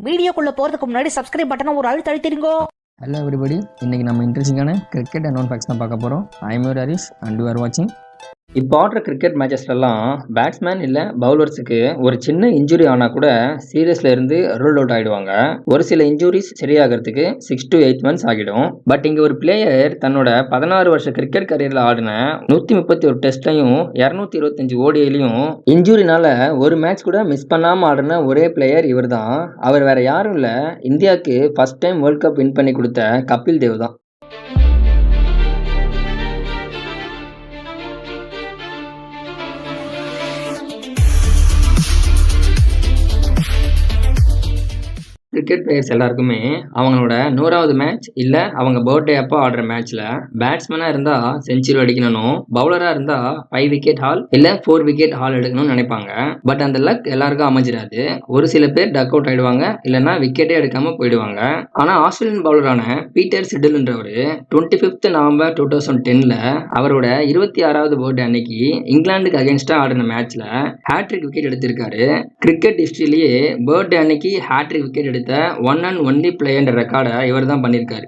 வீடியோக்குள்ள போறதுக்கு முன்னாடி சப்ஸ்கிரைப் பட்டனை ஒரு அழுத்திருங்கோ. ஹலோ எவ்ரிபடி, இன்னைக்கு நம்ம இன்ட்ரெஸ்டிங்கான கிரிக்கெட் அண்ட் நோன் ஃபேக்ட்ஸ் தான் பார்க்க போகிறோம். I am your Harish and you are வாட்சிங். இப்போ ஆடுற கிரிக்கெட் மேட்சஸ்லாம் பேட்ஸ்மேன் இல்லை பவுலர்ஸுக்கு ஒரு சின்ன இன்ஜுரி ஆனால் கூட சீரியஸில் இருந்து ரூல் அவுட் ஆகிடுவாங்க. ஒரு சில இன்ஜுரிஸ் சரியாகிறதுக்கு 6 to 8 months ஆகிடும். பட் இங்கே ஒரு பிளேயர் தன்னோட 16 வருஷ கிரிக்கெட் கரியரில் ஆடின 131 டெஸ்ட்லையும் 225 ஓடிஐலையும் இன்ஜுரினால ஒரு மேட்ச் கூட மிஸ் பண்ணாமல் ஆடின ஒரே பிளேயர் இவர் தான். அவர் வேற யாரும் இல்லை, இந்தியாவுக்கு first time world cup win பண்ணி கொடுத்த கபில் தேவ் தான். கிரிக்கெட் பிளேயர்ஸ் எல்லாருக்குமே அவங்களோட 100வது மேட்ச் இல்லை அவங்க பர்த்டே அப்போ ஆடுற மேட்ச்ல பேட்ஸ்மேனாக இருந்தால் செஞ்சுரி அடிக்கணும், பவுலராக இருந்தால் 5 விக்கெட் ஹால் இல்லை 4 விக்கெட் ஹால் எடுக்கணும்னு நினைப்பாங்க. பட் அந்த லக் எல்லாருக்கும் அமைஞ்சிடாது. ஒரு சில பேர் டக் அவுட் ஆயிடுவாங்க, இல்லைன்னா விக்கெட்டே எடுக்காம போயிடுவாங்க. ஆனால் ஆஸ்திரேலியன் பவுலரான பீட்டர் சிடில்ன்றவர் 25th November 2010 அவரோட 26வது பர்த்டே அன்னைக்கு இங்கிலாந்துக்கு அகேன்ஸ்டா ஆடின மேட்ச்ல ஹேட்ரிக் விக்கெட் எடுத்திருக்காரு. கிரிக்கெட் ஹிஸ்டரியிலேயே பர்த்டே அன்னைக்கு ஹேட்ரிக் விக்கெட் எடுத்த ஒன் அண்ட் ஒன்லி பிளேயர் ரெக்கார்டை இவர் தான் பண்ணியிருக்காரு.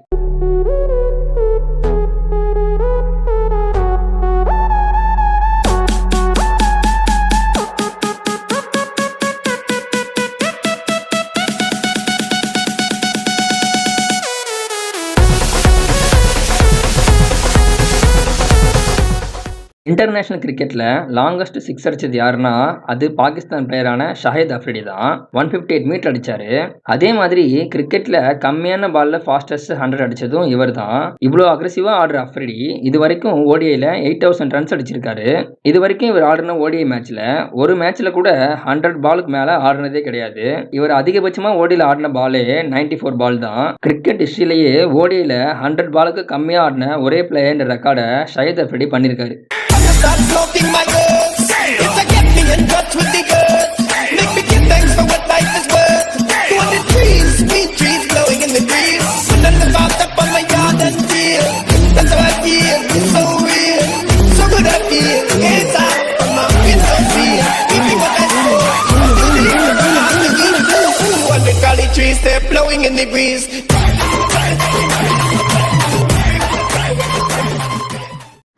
இன்டர்நேஷனல் கிரிக்கெட்டில் லாங்கஸ்ட் சிக்ஸ் அடிச்சது யாருன்னா அது பாகிஸ்தான் பிளேயரான ஷாஹித் அஃப்ரிடி தான். 158 மீட்டர் அடிச்சாரு. அதே மாதிரி கிரிக்கெட்டில் கம்மியான பால்ல ஃபாஸ்டஸ்ட் 100 அடிச்சதும் இவர் தான். இவ்வளோ அக்ரெசிவா ஆடுற அஃப்ரிடி இது வரைக்கும் ஓடிஐல 8000 ரன்ஸ் அடிச்சிருக்காரு. இது வரைக்கும் இவர் ஆடின ஓடிஐ மேட்ச்ல ஒரு மேட்ச்ல கூட 100 பாலுக்கு மேல ஆடினதே கிடையாது. இவர் அதிகபட்சமா ஓடியில் ஆடின பாலே 94 பால் தான். கிரிக்கெட் ஹிஸ்டரியிலேயே ஓடிஐல 100 பாலுக்கு கம்மியா ஆடின ஒரே பிளேயர் ரெக்கார்டை ஷாஹித் அஃப்ரிடி பண்ணியிருக்காரு. Stop smoking my girls. It's a get me in touch with the girls. Make me give thanks for what life is worth. 200 trees, sweet trees blowing in the breeze. Put on the bath up on my yard and feel. That's how I feel, it's so real. So good I feel, it's out from my window feel. Give me what I feel. 200 golly trees, they're blowing in the breeze.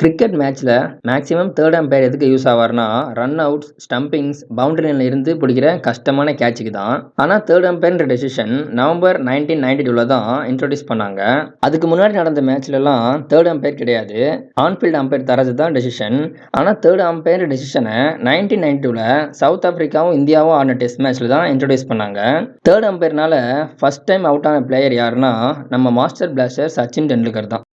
Cricket மேட்ச்ல maximum third umpire எதுக்கு use ஆவார்னா run outs, ஸ்டம்பிங்ஸ், boundary லைன்ல இருந்து பிடிக்கிற கஷ்டமான கேட்சுக்கு தான். ஆனால் third அம்பையர்ன்ற decision November 1992 தான் introduce பண்ணாங்க. அதுக்கு முன்னாடி நடந்த மேட்ச்லலாம் தேர்ட் அம்பையர் கிடையாது, ஆன்ஃபீல்டு அம்பையர் தரது தான் டெசிஷன். ஆனால் தேர்ட் அம்பையர் டெசிஷனை 1992 சவுத் ஆப்பிரிக்காவும் இந்தியாவும் ஆடின டெஸ்ட் மேட்ச்ல தான் இன்ட்ரோடியூஸ் பண்ணாங்க. தேர்ட் அம்பையர்னால ஃபர்ஸ்ட் டைம் அவுட் ஆன பிளேயர் யாருன்னா நம்ம மாஸ்டர் பிளாஸ்டர் சச்சின் டெண்டுல்கர் தான்.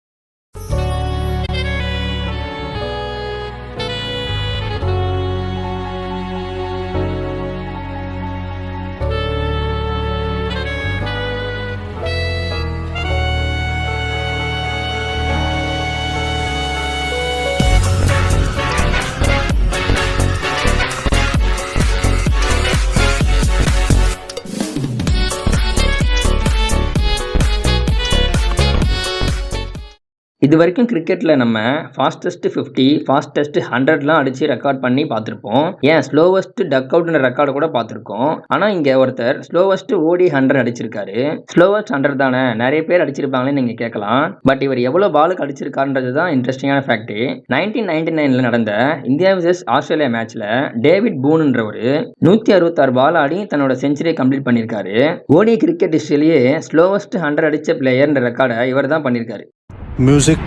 இது வரைக்கும் கிரிக்கெட்டில் நம்ம ஃபாஸ்டஸ்ட் 50, ஃபாஸ்டஸ்ட் 100லாம் அடித்து ரெக்கார்ட் பண்ணி பார்த்துருப்போம். ஏன் ஸ்லோவஸ்ட் டக் அவுட்ன்ற ரெக்கார்டை கூட பார்த்துருக்கோம். ஆனால் இங்கே ஒருத்தர் ஸ்லோவஸ்ட் ஓடி 100 அடிச்சிருக்காரு. ஸ்லோவஸ்ட் 100 தானே, நிறைய பேர் அடிச்சிருப்பாங்களேன்னு நீங்கள் கேட்கலாம். பட் இவர் எவ்வளோ பாலுக்கு அடிச்சிருக்காருன்றது தான் இன்ட்ரெஸ்டிங்கான ஃபேக்ட். 1999 நடந்த இந்தியா vs ஆஸ்திரேலியா மேட்ச்ல டேவிட் பூன்ன்றவர் 166 பால் ஆடி தன்னோட செஞ்சுரியை கம்ப்ளீட் பண்ணியிருக்காரு. ஓடி கிரிக்கெட் ஹிஸ்டரியிலேயே ஸ்லோவஸ்ட் 100 அடித்த பிளேயர்ன்ற ரெக்கார்டை இவர் தான் பண்ணியிருக்காரு. Music